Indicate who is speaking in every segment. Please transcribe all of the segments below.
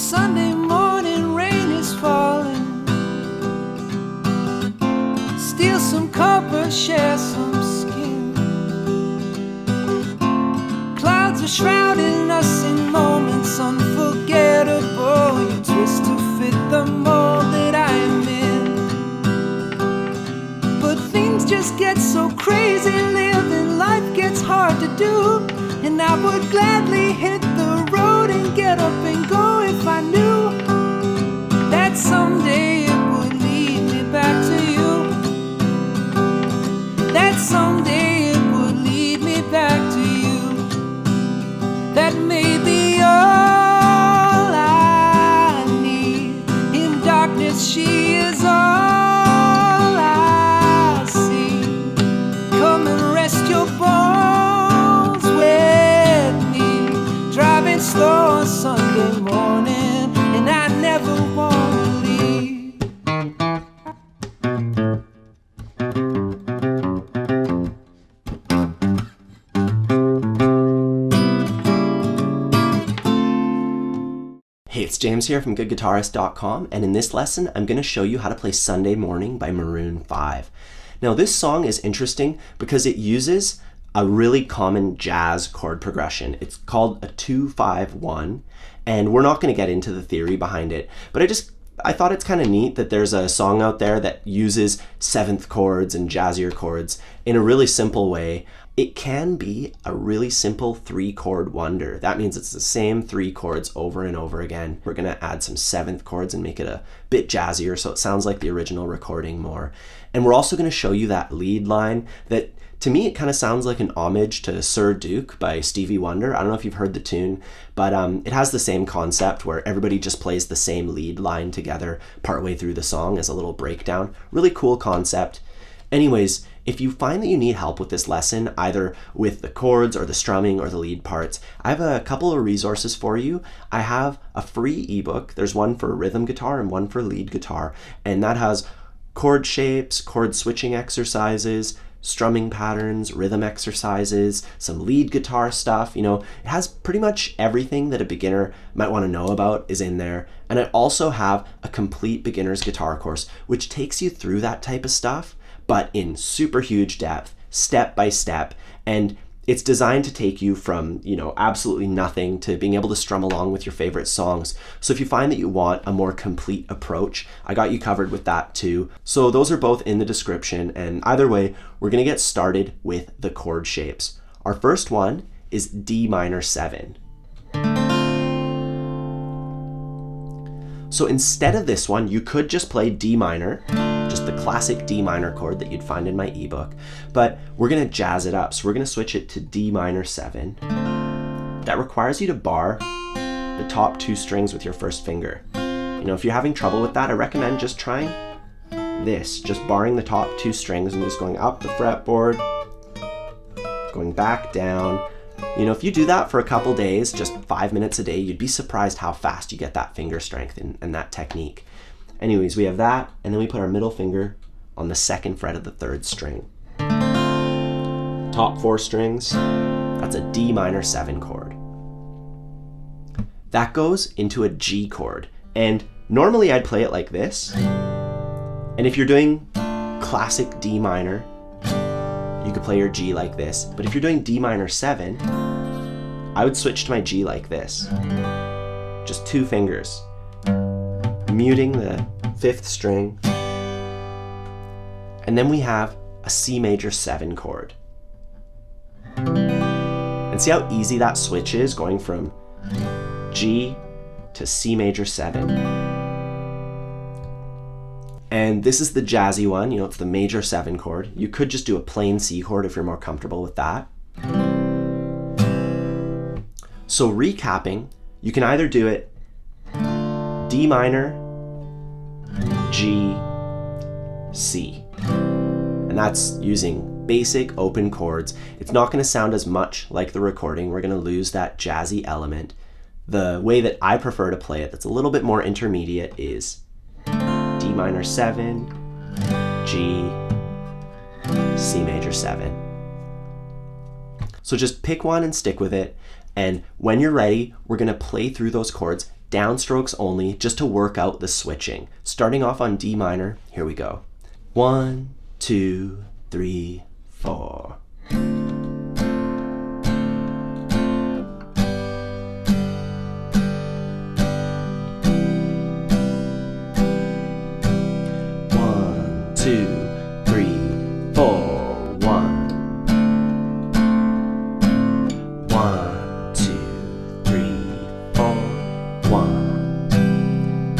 Speaker 1: Sunday morning, rain is falling. Steal some copper, share some skin. Clouds are shrouding us in moments unforgettable. You twist to fit the mold that I am in. But things just get so crazy, living life gets hard to do. And I would gladly hit the road and get up and go if I knew that someday it would lead me back to you. That someday it would lead me back to you. That may be all I need. In darkness she is all I see. Come and rest your bones with me. Driving slow on Sunday morning, and I never want to leave.
Speaker 2: Hey, it's James here from GoodGuitarist.com, and in this lesson I'm going to show you how to play Sunday Morning by Maroon 5. Now this song is interesting because it uses a really common jazz chord progression. It's called a 2-5-1, and we're not going to get into the theory behind it, but I thought it's kind of neat that there's a song out there that uses seventh chords and jazzier chords in a really simple way. It can be a really simple 3-chord wonder. That means it's the same 3 chords over and over again. We're going to add some seventh chords and make it a bit jazzier so it sounds like the original recording more. And we're also going to show you that lead line that, to me, it kind of sounds like an homage to Sir Duke by Stevie Wonder. I don't know if you've heard the tune, but it has the same concept where everybody just plays the same lead line together partway through the song as a little breakdown. Really cool concept. Anyways, if you find that you need help with this lesson, either with the chords or the strumming or the lead parts, I have a couple of resources for you. I have a free ebook. There's one for rhythm guitar and one for lead guitar, and that has chord shapes, chord switching exercises, strumming patterns, rhythm exercises, some lead guitar stuff. You know, it has pretty much everything that a beginner might want to know about is in there. And I also have a complete beginner's guitar course, which takes you through that type of stuff, but in super huge depth, step by step. And it's designed to take you from, you know, absolutely nothing to being able to strum along with your favorite songs. So if you find that you want a more complete approach, I got you covered with that too. So those are both in the description, and either way, we're gonna get started with the chord shapes. Our first one is D minor 7. So instead of this one, you could just play D minor, just the classic D minor chord that you'd find in my ebook, but we're gonna jazz it up. So we're gonna switch it to D minor 7. That requires you to bar the top 2 strings with your first finger. You know, if you're having trouble with that, I recommend just trying this, just barring the top 2 strings and just going up the fretboard, going back down. You know, if you do that for a couple days, just 5 minutes a day, you'd be surprised how fast you get that finger strength and that technique. Anyways, we have that, and then we put our middle finger on the 2nd fret of the 3rd string. Top 4 strings, that's a D minor 7 chord. That goes into a G chord, and normally I'd play it like this. And if you're doing classic D minor, you could play your G like this. But if you're doing D minor 7, I would switch to my G like this. Just 2 fingers, muting the 5th string. And then we have a C major 7 chord. And see how easy that switch is, going from G to C major 7. And this is the jazzy one, you know, it's the major 7 chord. You could just do a plain C chord if you're more comfortable with that. So recapping, you can either do it D minor, G, C. And that's using basic open chords. It's not going to sound as much like the recording. We're going to lose that jazzy element. The way that I prefer to play it, that's a little bit more intermediate, is D minor 7, G, C major 7. So just pick one and stick with it. And when you're ready, we're going to play through those chords downstrokes only, just to work out the switching. Starting off on D minor, here we go. 1, 2, 3, 4.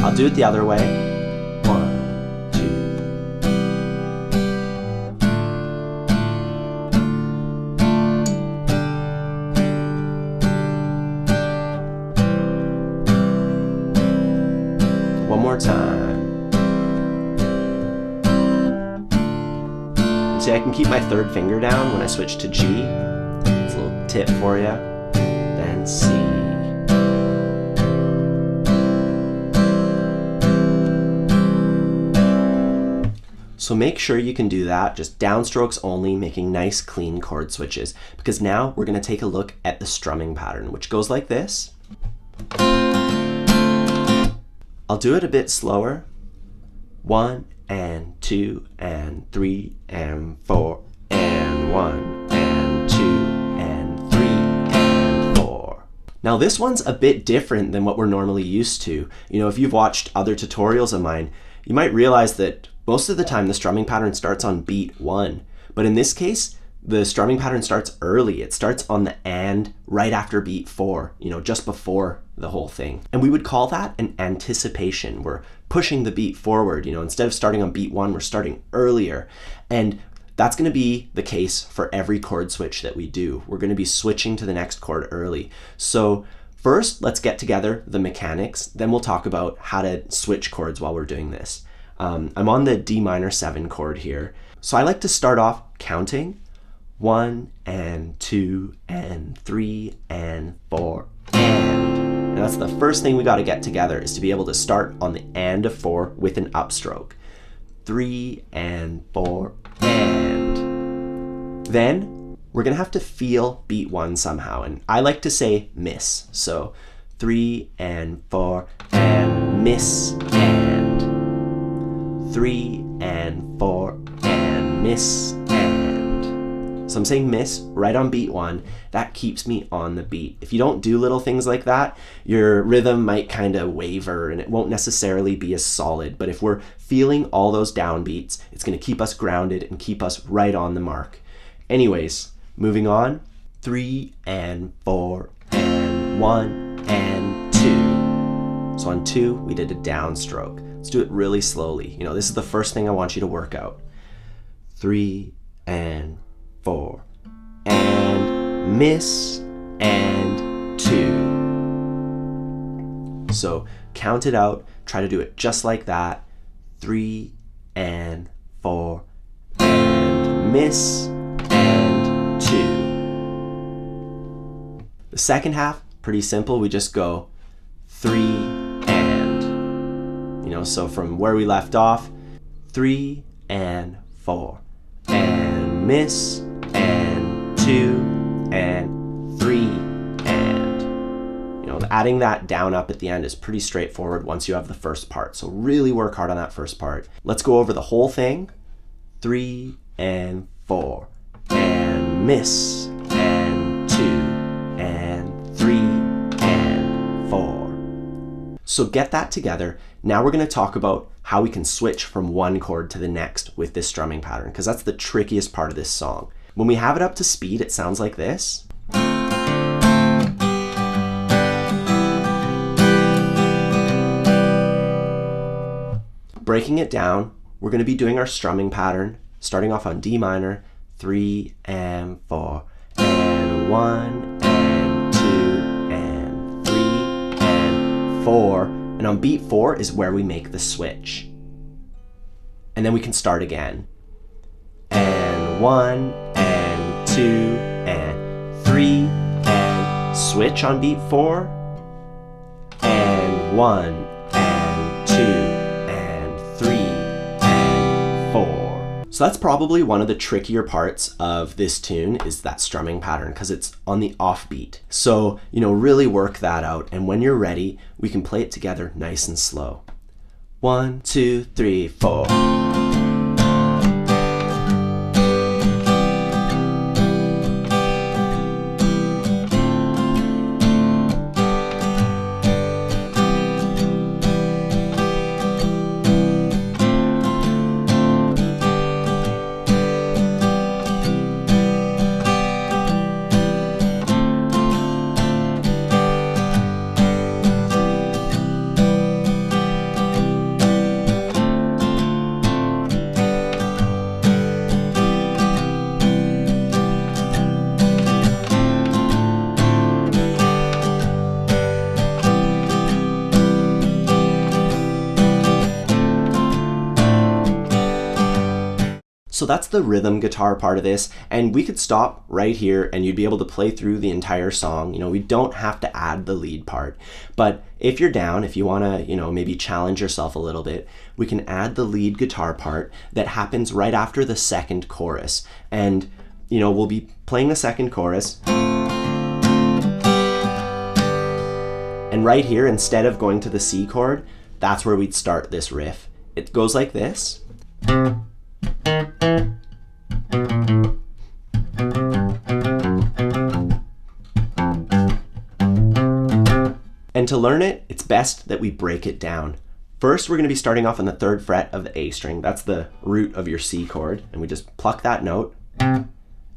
Speaker 2: I'll do it the other way. 1, 2. One more time. See, I can keep my third finger down when I switch to G. It's a little tip for you. Then C. So make sure you can do that, just downstrokes only, making nice clean chord switches, because now we're going to take a look at the strumming pattern, which goes like this. I'll do it a bit slower. 1 and 2 and 3 and 4 and 1 and 2 and 3 and 4. Now this one's a bit different than what we're normally used to. You know, if you've watched other tutorials of mine, you might realize that most of the time the strumming pattern starts on beat 1, but in this case, the strumming pattern starts early. It starts on the and right after beat 4, you know, just before the whole thing. And we would call that an anticipation. We're pushing the beat forward, you know, instead of starting on beat 1, we're starting earlier. And that's going to be the case for every chord switch that we do. We're going to be switching to the next chord early. So first, let's get together the mechanics, then we'll talk about how to switch chords while we're doing this. I'm on the D minor 7 chord here. So I like to start off counting 1 and 2 and 3 and 4 and that's the first thing we got to get together, is to be able to start on the and of 4 with an upstroke. 3 and 4 and. Then we're going to have to feel beat 1 somehow, and I like to say miss. So 3 and 4 and miss and. 3 and 4 and miss and. So I'm saying miss right on beat 1. That keeps me on the beat. If you don't do little things like that, your rhythm might kind of waver and it won't necessarily be as solid. But if we're feeling all those downbeats, it's going to keep us grounded and keep us right on the mark. Anyways, moving on. 3 and 4 and 1 and 2. So on 2, we did a downstroke. Let's do it really slowly. You know, this is the first thing I want you to work out. 3 and 4 and miss and 2. So count it out. Try to do it just like that. 3 and 4 and miss and 2. The second half, pretty simple. We just go 3 so from where we left off, 3 and 4 and miss and 2 and 3 and. You know, adding that down up at the end is pretty straightforward once you have the first part. So really work hard on that first part. Let's go over the whole thing. 3 and 4 and miss and 2 and 3 and 4. So get that together. Now we're going to talk about how we can switch from one chord to the next with this strumming pattern, because that's the trickiest part of this song. When we have it up to speed, it sounds like this. Breaking it down, we're going to be doing our strumming pattern, starting off on D minor, 3 and 4, and 1 and 2 and 3 and 4. And on beat 4 is where we make the switch. And then we can start again. And 1 and 2 and 3 and switch on beat 4. And 1 and 2 and 3 and 4. So So that's probably one of the trickier parts of this tune is that strumming pattern because it's on the offbeat. So, really work that out. And when you're ready, we can play it together nice and slow. 1, 2, 3, 4. So that's the rhythm guitar part of this, and we could stop right here and you'd be able to play through the entire song. We don't have to add the lead part, but if you're down, if you want to, maybe challenge yourself a little bit, we can add the lead guitar part that happens right after the second chorus. And, we'll be playing the second chorus. And right here, instead of going to the C chord, that's where we'd start this riff. It goes like this. And to learn it, it's best that we break it down. First, we're going to be starting off on the 3rd fret of the A string. That's the root of your C chord. And we just pluck that note. And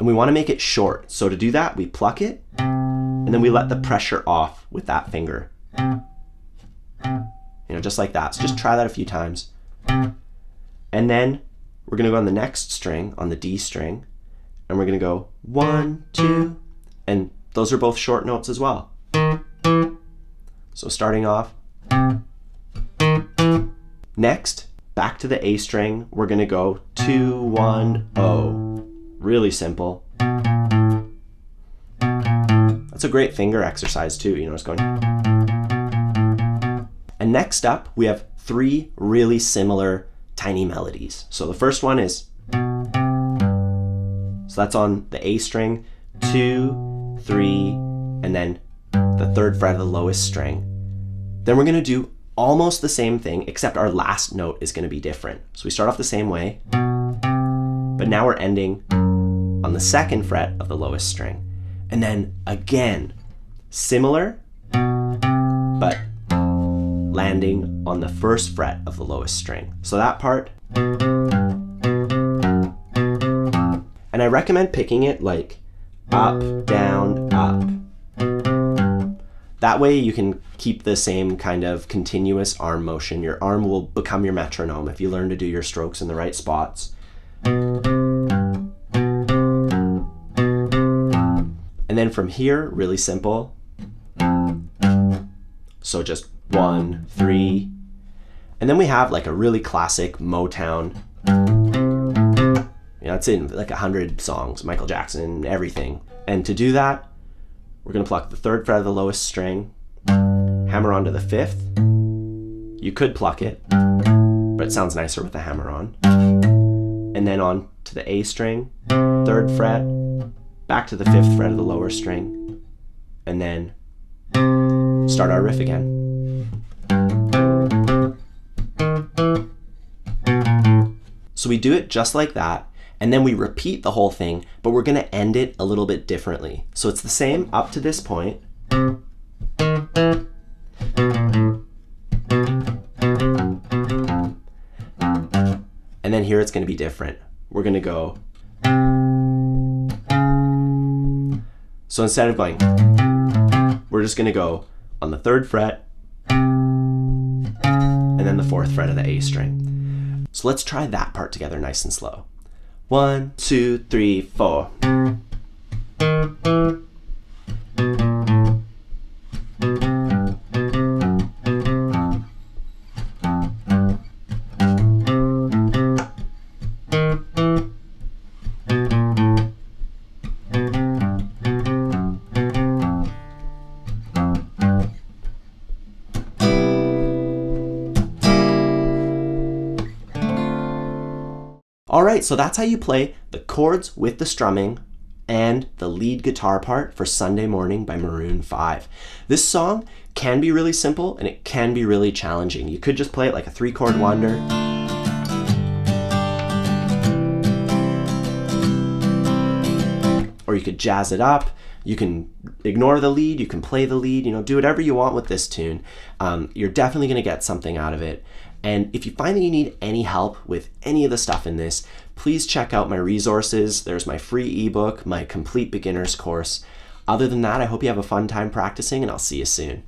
Speaker 2: we want to make it short. So to do that, we pluck it, and then we let the pressure off with that finger. Just like that. So just try that a few times. And then we're going to go on the next string, on the D string, and we're going to go 1, 2, and those are both short notes as well. So starting off. Next, back to the A string, we're going to go 2, 1, 0. Really simple. That's a great finger exercise too, just going. And next up, we have 3 really similar tiny melodies. So the first one is, so that's on the A string, 2, 3, and then the 3rd fret of the lowest string. Then we're going to do almost the same thing, except our last note is going to be different. So we start off the same way, but now we're ending on the 2nd fret of the lowest string. And then again, similar, but landing on the 1st fret of the lowest string. So that part. And I recommend picking it like up, down, up. That way you can keep the same kind of continuous arm motion. Your arm will become your metronome if you learn to do your strokes in the right spots. And then from here, really simple. So just 1, 3. And then we have like a really classic Motown. It's in like 100 songs, Michael Jackson, everything. And to do that, we're going to pluck the 3rd fret of the lowest string, hammer onto the 5th. You could pluck it, but it sounds nicer with the hammer on. And then on to the A string, 3rd fret, back to the 5th fret of the lower string, and then start our riff again. So we do it just like that, and then we repeat the whole thing, but we're going to end it a little bit differently. So it's the same up to this point. And then here it's going to be different. We're going to go. So instead of going, we're just going to go on the 3rd fret and then the 4th fret of the A string. So let's try that part together nice and slow. 1, 2, 3, 4. All right, so that's how you play the chords with the strumming and the lead guitar part for Sunday Morning by Maroon 5. This song can be really simple and it can be really challenging. You could just play it like a 3-chord wonder. Or you could jazz it up. You can ignore the lead, you can play the lead, do whatever you want with this tune. You're definitely gonna get something out of it. And if you find that you need any help with any of the stuff in this, please check out my resources. There's my free ebook, my complete beginner's course. Other than that, I hope you have a fun time practicing, and I'll see you soon.